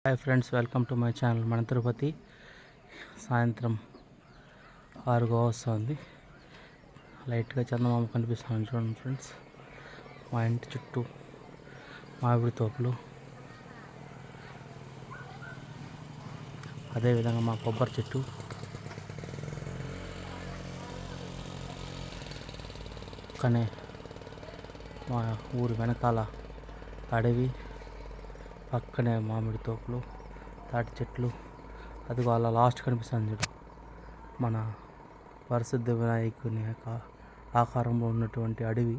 Hi friends, welcome to my channel. మన తిరుపతి సాయంత్రం 6 వస్తుంది. లైట్గా చందమామ కనిపిస్తుంది చూడండి ఫ్రెండ్స్. మా ఇంటి చుట్టూ మామిడి తోపులు, అదేవిధంగా మా కొబ్బరి చెట్టు, పక్కనే మా ఊరి వెనకాల అడవి, పక్కనే మామిడి తోపులు, తాటి చెట్లు. అదిగో అలా లాస్ట్ కనిపిస్తుంది చూడు, మన వరసిద్ధి వినాయకుని యొక్క ఆకారంలో ఉన్నటువంటి అడవి,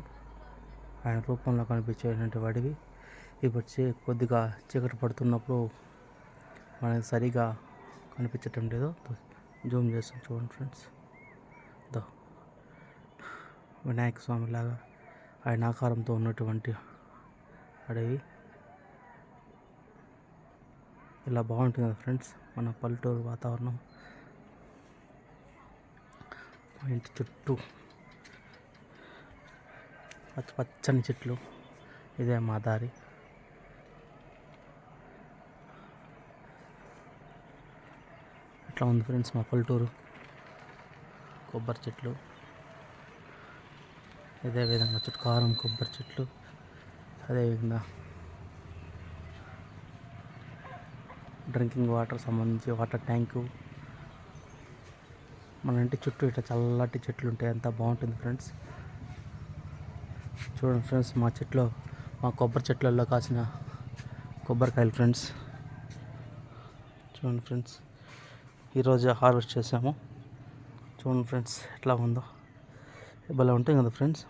ఆయన రూపంలో కనిపించేటువంటి అడవి. ఇప్పుడు కొద్దిగా చీకటి పడుతున్నప్పుడు మనకి సరిగా కనిపించటం లేదు. జూమ్ చేస్తాం చూడండి ఫ్రెండ్స్. వినాయక స్వామి లాగా ఆయన ఆకారంతో ఉన్నటువంటి అడవి ఇలా బాగుంటుంది కదా ఫ్రెండ్స్. మన పల్లెటూరు వాతావరణం, మా ఇంటి చుట్టూ పచ్చని చెట్లు, ఇదే మా దారి. ఇట్లా ఉంది ఫ్రెండ్స్ మా పల్లెటూరు. కొబ్బరి చెట్లు, ఇదే విధంగా చుట్టుకారం కొబ్బరి చెట్లు, అదేవిధంగా డ్రింకింగ్ వాటర్ సంబంధించి వాటర్ ట్యాంకు. మన ఇంటి చుట్టూ ఇట్లా చల్లటి చెట్లు ఉంటాయి, అంతా బాగుంటుంది ఫ్రెండ్స్. చూడండి ఫ్రెండ్స్, మా కొబ్బరి చెట్లలో కాసిన కొబ్బరికాయలు ఫ్రెండ్స్. చూడండి ఫ్రెండ్స్, ఈరోజు హార్వెస్ట్ చేసాము. చూడండి ఫ్రెండ్స్ ఎట్లా ఉందో, భలే ఉంటుంది కదా ఫ్రెండ్స్.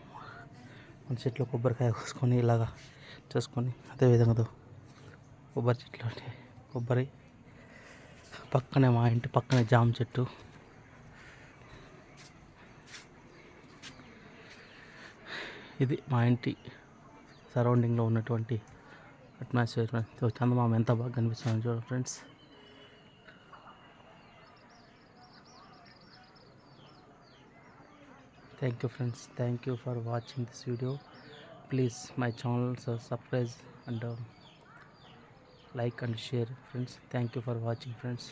మన చెట్లో కొబ్బరికాయ కోసుకొని ఇలాగా చేసుకొని, అదేవిధంగా కొబ్బరి చెట్లు అంటే కొబ్బరి, పక్కనే మా ఇంటి పక్కనే జామ చెట్టు. ఇది మా ఇంటి సరౌండింగ్లో ఉన్నటువంటి అట్మాస్ఫియర్. చందమామ ఎంత బాగా కనిపిస్తుంది చూడండి friends. Thank you friends, thank you for watching this video. Please my channel subscribe and like and share friends. Thank you for watching friends.